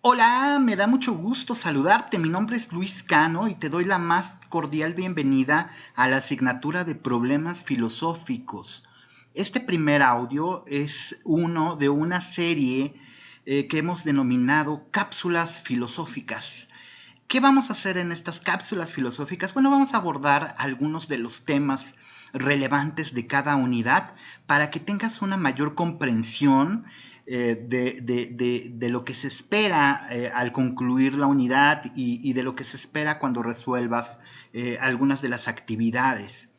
Hola, me da mucho gusto saludarte. Mi nombre es Luis Cano y te doy la más cordial bienvenida a la asignatura de problemas filosóficos. Este primer audio es uno de una serie que hemos denominado cápsulas filosóficas. ¿Qué vamos a hacer en estas cápsulas filosóficas? Bueno, vamos a abordar algunos de los temas relevantes de cada unidad para que tengas una mayor comprensión de lo que se espera al concluir la unidad y de lo que se espera cuando resuelvas algunas de las actividades.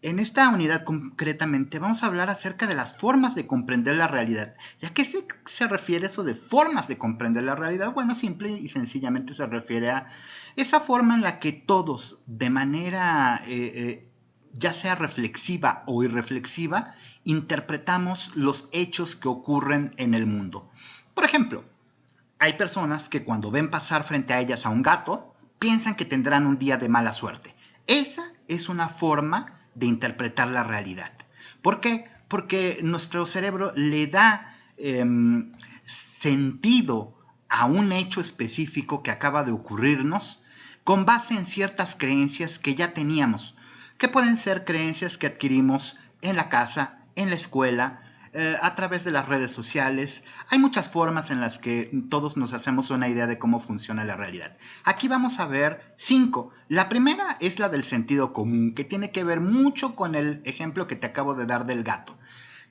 En esta unidad concretamente vamos a hablar acerca de las formas de comprender la realidad. ¿Y a qué se refiere eso de formas de comprender la realidad? Bueno, simple y sencillamente se refiere a esa forma en la que todos, de manera ya sea reflexiva o irreflexiva, interpretamos los hechos que ocurren en el mundo. Por ejemplo, hay personas que cuando ven pasar frente a ellas a un gato, piensan que tendrán un día de mala suerte. Esa es una forma de interpretar la realidad. ¿Por qué? Porque nuestro cerebro le da sentido a un hecho específico que acaba de ocurrirnos con base en ciertas creencias que ya teníamos, que pueden ser creencias que adquirimos en la casa, en la escuela, a través de las redes sociales. Hay muchas formas en las que todos nos hacemos una idea de cómo funciona la realidad. Aquí vamos a ver 5. La primera es la del sentido común, que tiene que ver mucho con el ejemplo que te acabo de dar del gato.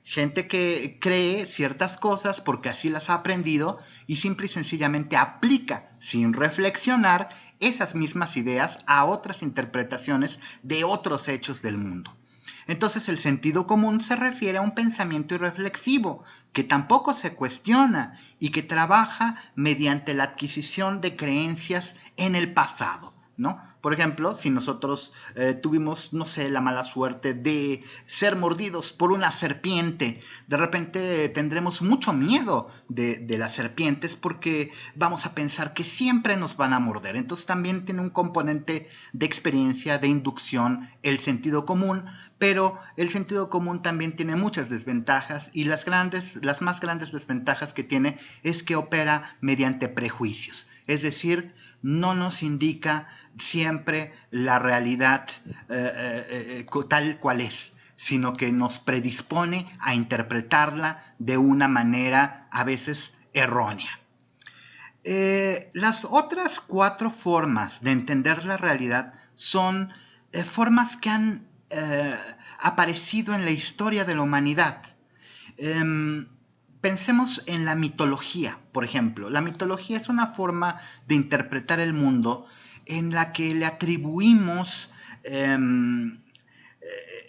Gente que cree ciertas cosas porque así las ha aprendido y simple y sencillamente aplica sin reflexionar esas mismas ideas a otras interpretaciones de otros hechos del mundo. Entonces el sentido común se refiere a un pensamiento irreflexivo que tampoco se cuestiona y que trabaja mediante la adquisición de creencias en el pasado, ¿no? Por ejemplo, si nosotros tuvimos, no sé, la mala suerte de ser mordidos por una serpiente, de repente tendremos mucho miedo de las serpientes porque vamos a pensar que siempre nos van a morder. Entonces también tiene un componente de experiencia, de inducción, el sentido común, pero el sentido común también tiene muchas desventajas y las más grandes desventajas que tiene es que opera mediante prejuicios. Es decir, no nos indica siempre la realidad tal cual es, sino que nos predispone a interpretarla de una manera a veces errónea. Las otras 4 formas de entender la realidad son formas que han aparecido en la historia de la humanidad. Pensemos en la mitología, por ejemplo. La mitología es una forma de interpretar el mundo en la que le atribuimos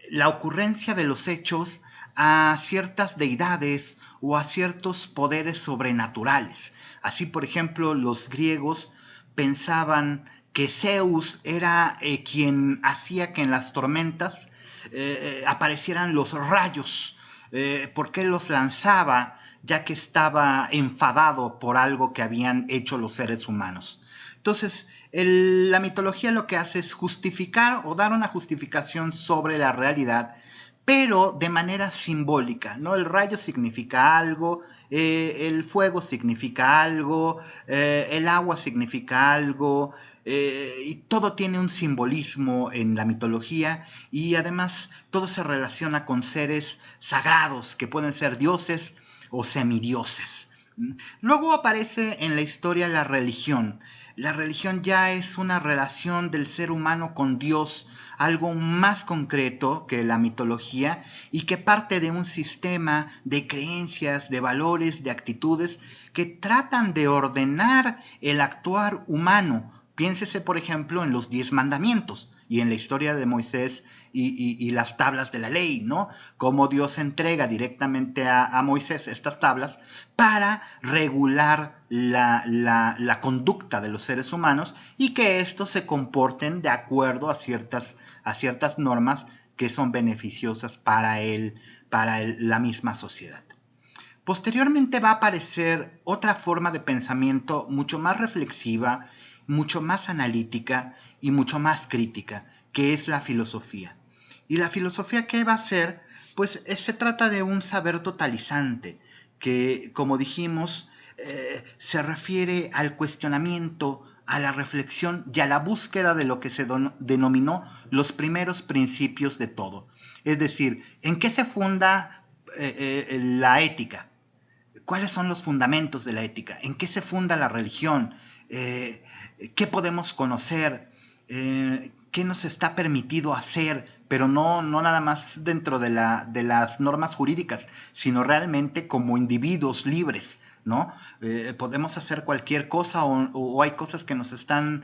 la ocurrencia de los hechos a ciertas deidades o a ciertos poderes sobrenaturales. Así, por ejemplo, los griegos pensaban que Zeus era quien hacía que en las tormentas aparecieran los rayos, porque él los lanzaba ya que estaba enfadado por algo que habían hecho los seres humanos. Entonces, la mitología lo que hace es justificar o dar una justificación sobre la realidad, pero de manera simbólica, ¿no? El rayo significa algo, el fuego significa algo, el agua significa algo, y todo tiene un simbolismo en la mitología y además todo se relaciona con seres sagrados que pueden ser dioses o semidioses. Luego aparece en la historia la religión. La religión ya es una relación del ser humano con Dios, algo más concreto que la mitología y que parte de un sistema de creencias, de valores, de actitudes que tratan de ordenar el actuar humano. Piénsese, por ejemplo, en los 10 mandamientos y en la historia de Moisés y las tablas de la ley, ¿no? Cómo Dios entrega directamente a Moisés estas tablas para regular la conducta de los seres humanos y que estos se comporten de acuerdo a ciertas normas que son beneficiosas para la misma sociedad. Posteriormente va a aparecer otra forma de pensamiento mucho más reflexiva, mucho más analítica y mucho más crítica, que es la filosofía. ¿Y la filosofía qué va a ser? Pues se trata de un saber totalizante que, como dijimos, se refiere al cuestionamiento, a la reflexión y a la búsqueda de lo que se denominó los primeros principios de todo. Es decir, ¿en qué se funda la ética? ¿Cuáles son los fundamentos de la ética? ¿En qué se funda la religión? ¿Qué podemos conocer? ¿Qué nos está permitido hacer? Pero no nada más dentro de las normas jurídicas, sino realmente como individuos libres, ¿no? Podemos hacer cualquier cosa o hay cosas que nos están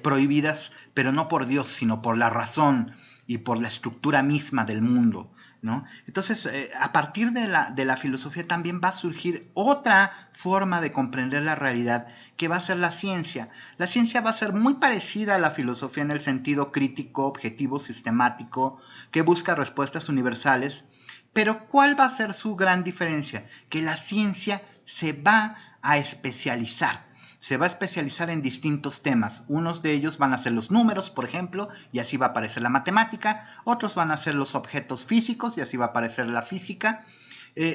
prohibidas, pero no por Dios, sino por la razón y por la estructura misma del mundo, ¿no? Entonces, a partir de la filosofía también va a surgir otra forma de comprender la realidad, que va a ser la ciencia. La ciencia va a ser muy parecida a la filosofía en el sentido crítico, objetivo, sistemático, que busca respuestas universales. Pero ¿cuál va a ser su gran diferencia? Que la ciencia se va a especializar. Se va a especializar en distintos temas. Unos de ellos van a ser los números, por ejemplo, y así va a aparecer la matemática. Otros van a ser los objetos físicos, y así va a aparecer la física.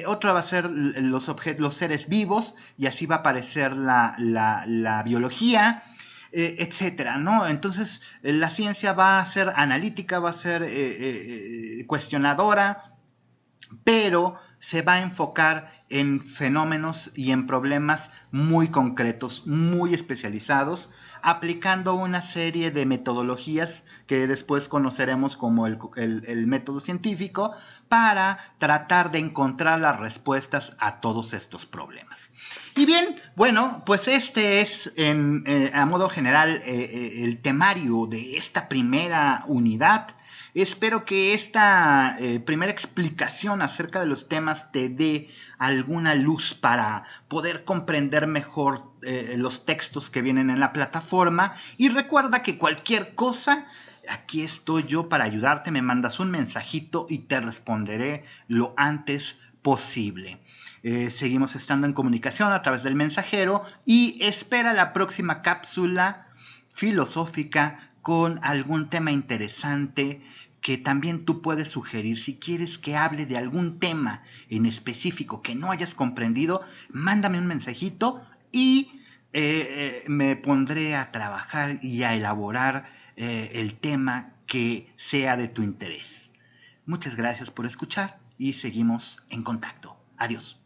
Otro va a ser los seres vivos, y así va a aparecer la biología, etcétera, ¿no? Entonces, la ciencia va a ser analítica, va a ser cuestionadora, pero se va a enfocar en fenómenos y en problemas muy concretos, muy especializados, aplicando una serie de metodologías que después conoceremos como el método científico, para tratar de encontrar las respuestas a todos estos problemas. Y bien, bueno, pues este es a modo general el temario de esta primera unidad. Espero que esta primera explicación acerca de los temas te dé alguna luz para poder comprender mejor los textos que vienen en la plataforma. Y recuerda que cualquier cosa, aquí estoy yo para ayudarte. Me mandas un mensajito y te responderé lo antes posible. Seguimos estando en comunicación a través del mensajero y espera la próxima cápsula filosófica con algún tema interesante que también tú puedes sugerir. Si quieres que hable de algún tema en específico que no hayas comprendido, mándame un mensajito y me pondré a trabajar y a elaborar el tema que sea de tu interés. Muchas gracias por escuchar y seguimos en contacto. Adiós.